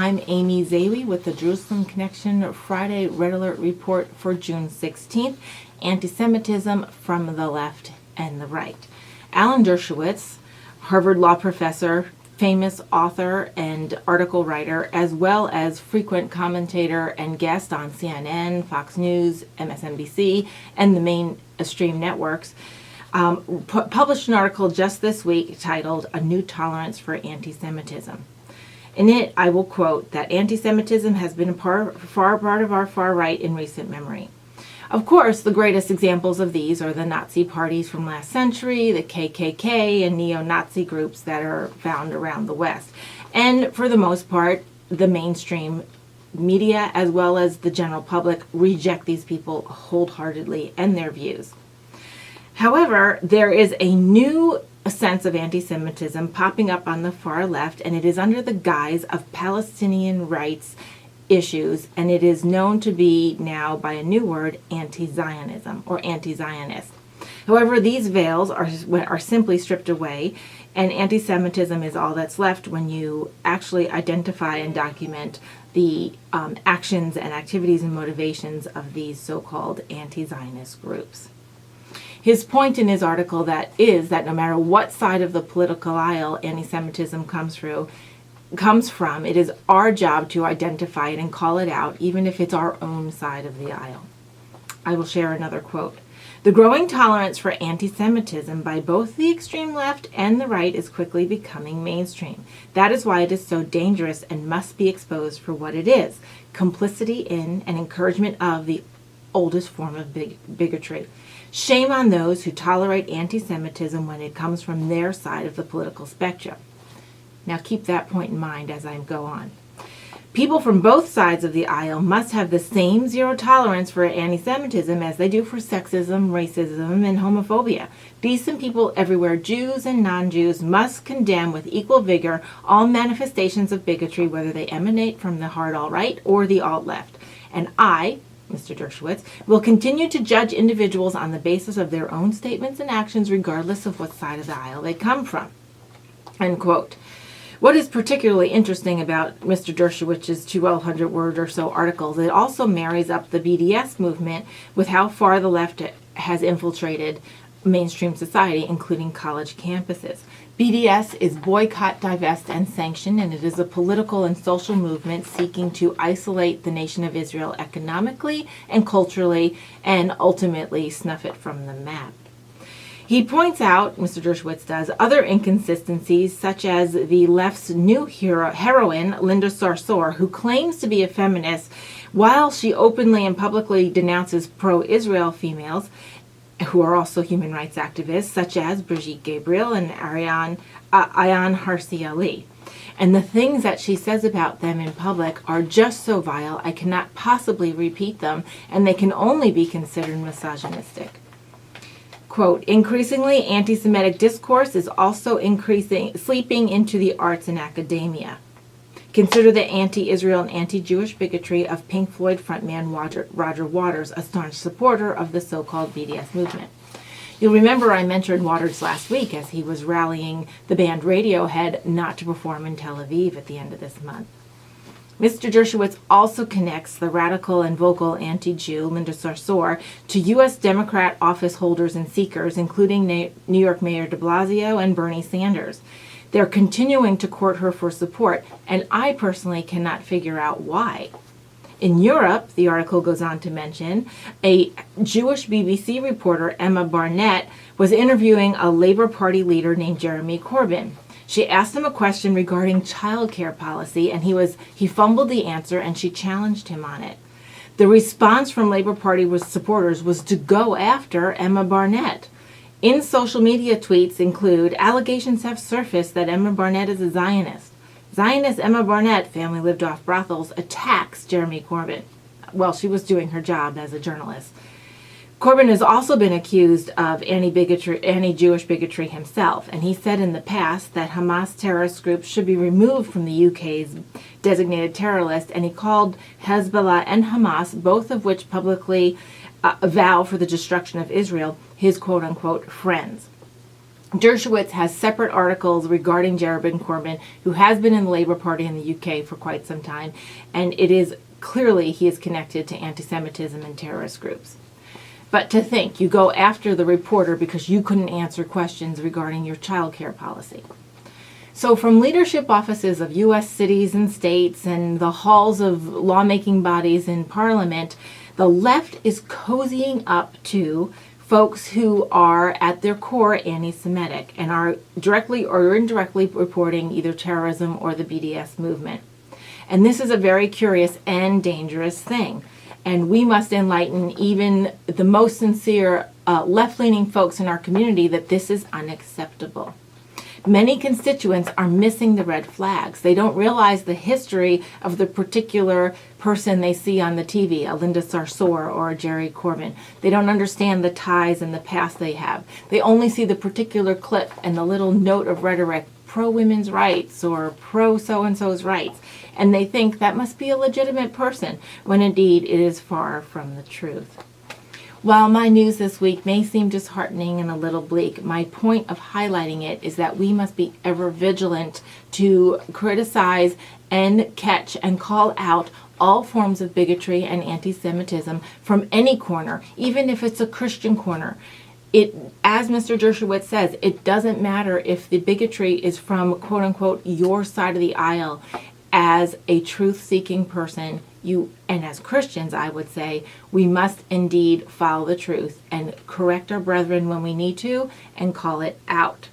I'm Amy Zawi with the Jerusalem Connection Friday Red Alert Report for June 16th, Antisemitism from the Left and the Right. Alan Dershowitz, Harvard law professor, famous author and article writer, as well as frequent commentator and guest on CNN, Fox News, MSNBC, and the mainstream networks, published an article just this week titled "A New Tolerance for Anti-Semitism." In it, I will quote that anti-Semitism has been a part of our far right in recent memory. Of course, the greatest examples of these are the Nazi parties from last century, the KKK, and neo-Nazi groups that are found around the West. And for the most part, the mainstream media, as well as the general public, reject these people wholeheartedly and their views. However, there is a new sense of anti-Semitism popping up on the far left, and it is under the guise of Palestinian rights issues, and it is known to be now by a new word, anti-Zionism or anti-Zionist. However, these veils are simply stripped away, and anti-Semitism is all that's left when you actually identify and document the actions and activities and motivations of these so-called anti-Zionist groups. His point in his article is that no matter what side of the political aisle anti-Semitism comes from, it is our job to identify it and call it out, even if it's our own side of the aisle. I will share another quote. The growing tolerance for anti-Semitism by both the extreme left and the right is quickly becoming mainstream. That is why it is so dangerous and must be exposed for what it is: complicity in and encouragement of the oldest form of bigotry. Shame on those who tolerate anti-Semitism when it comes from their side of the political spectrum. Now keep that point in mind as I go on. People from both sides of the aisle must have the same zero tolerance for anti-Semitism as they do for sexism, racism, and homophobia. Decent people everywhere, Jews and non-Jews, must condemn with equal vigor all manifestations of bigotry, whether they emanate from the hard alt-right or the alt-left. And I, Mr. Dershowitz, will continue to judge individuals on the basis of their own statements and actions, regardless of what side of the aisle they come from. End quote. What is particularly interesting about Mr. Dershowitz's 1,200-word or so articles, it also marries up the BDS movement with how far the left has infiltrated mainstream society, including college campuses. BDS is boycott, divest, and sanction, and it is a political and social movement seeking to isolate the nation of Israel economically and culturally, and ultimately snuff it from the map. He points out, Mr. Dershowitz does, other inconsistencies, such as the left's new heroine, Linda Sarsour, who claims to be a feminist while she openly and publicly denounces pro-Israel females, who are also human rights activists, such as Brigitte Gabriel and Ayaan Hirsi Ali. And the things that she says about them in public are just so vile, I cannot possibly repeat them, and they can only be considered misogynistic. Quote, increasingly, anti-Semitic discourse is also sleeping into the arts and academia. Consider the anti-Israel and anti-Jewish bigotry of Pink Floyd frontman Roger Waters, a staunch supporter of the so-called BDS movement. You'll remember I mentioned Waters last week as he was rallying the band Radiohead not to perform in Tel Aviv at the end of this month. Mr. Dershowitz also connects the radical and vocal anti-Jew Linda Sarsour to U.S. Democrat office holders and seekers, including New York Mayor de Blasio and Bernie Sanders. They're continuing to court her for support, and I personally cannot figure out why. In Europe, the article goes on to mention, a Jewish BBC reporter, Emma Barnett, was interviewing a Labour Party leader named Jeremy Corbyn. She asked him a question regarding child care policy, and he fumbled the answer, and she challenged him on it. The response from Labour Party supporters was to go after Emma Barnett. In social media tweets include, allegations have surfaced that Emma Barnett is a Zionist. Zionist Emma Barnett, family lived off brothels, attacks Jeremy Corbyn. Well, she was doing her job as a journalist. Corbyn has also been accused of anti-Jewish bigotry himself, and he said in the past that Hamas terrorist groups should be removed from the UK's designated terror list, and he called Hezbollah and Hamas, both of which publicly vow for the destruction of Israel, his quote-unquote friends. Dershowitz has separate articles regarding Jeremy Corbyn, who has been in the Labour Party in the UK for quite some time, and it is clearly he is connected to anti-Semitism and terrorist groups. But to think, you go after the reporter because you couldn't answer questions regarding your child care policy. So from leadership offices of U.S. cities and states and the halls of lawmaking bodies in Parliament, the left is cozying up to folks who are at their core anti-Semitic and are directly or indirectly reporting either terrorism or the BDS movement. And this is a very curious and dangerous thing. And we must enlighten even the most sincere left-leaning folks in our community that this is unacceptable. Many constituents are missing the red flags. They don't realize the history of the particular person they see on the TV, a Linda Sarsour or a Jerry Corbyn. They don't understand the ties and the past they have. They only see the particular clip and the little note of rhetoric, pro-women's rights or pro-so-and-so's rights, and they think that must be a legitimate person, when indeed it is far from the truth. While my news this week may seem disheartening and a little bleak, my point of highlighting it is that we must be ever vigilant to criticize and catch and call out all forms of bigotry and anti-Semitism from any corner, even if it's a Christian corner. It, as Mr. Dershowitz says, it doesn't matter if the bigotry is from, quote unquote, your side of the aisle. As a truth-seeking person, and as Christians, I would say, we must indeed follow the truth and correct our brethren when we need to and call it out.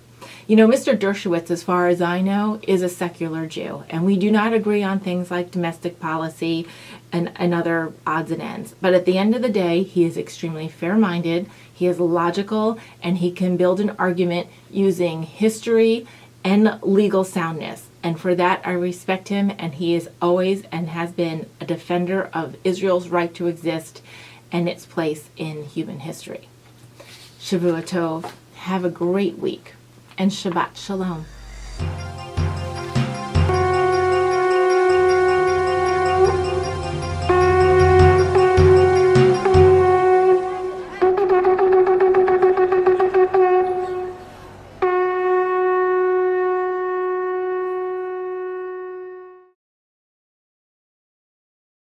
You know, Mr. Dershowitz, as far as I know, is a secular Jew, and we do not agree on things like domestic policy and other odds and ends. But at the end of the day, he is extremely fair-minded, he is logical, and he can build an argument using history and legal soundness. And for that, I respect him, and he is always and has been a defender of Israel's right to exist and its place in human history. Shavua Tov, have a great week, and Shabbat Shalom.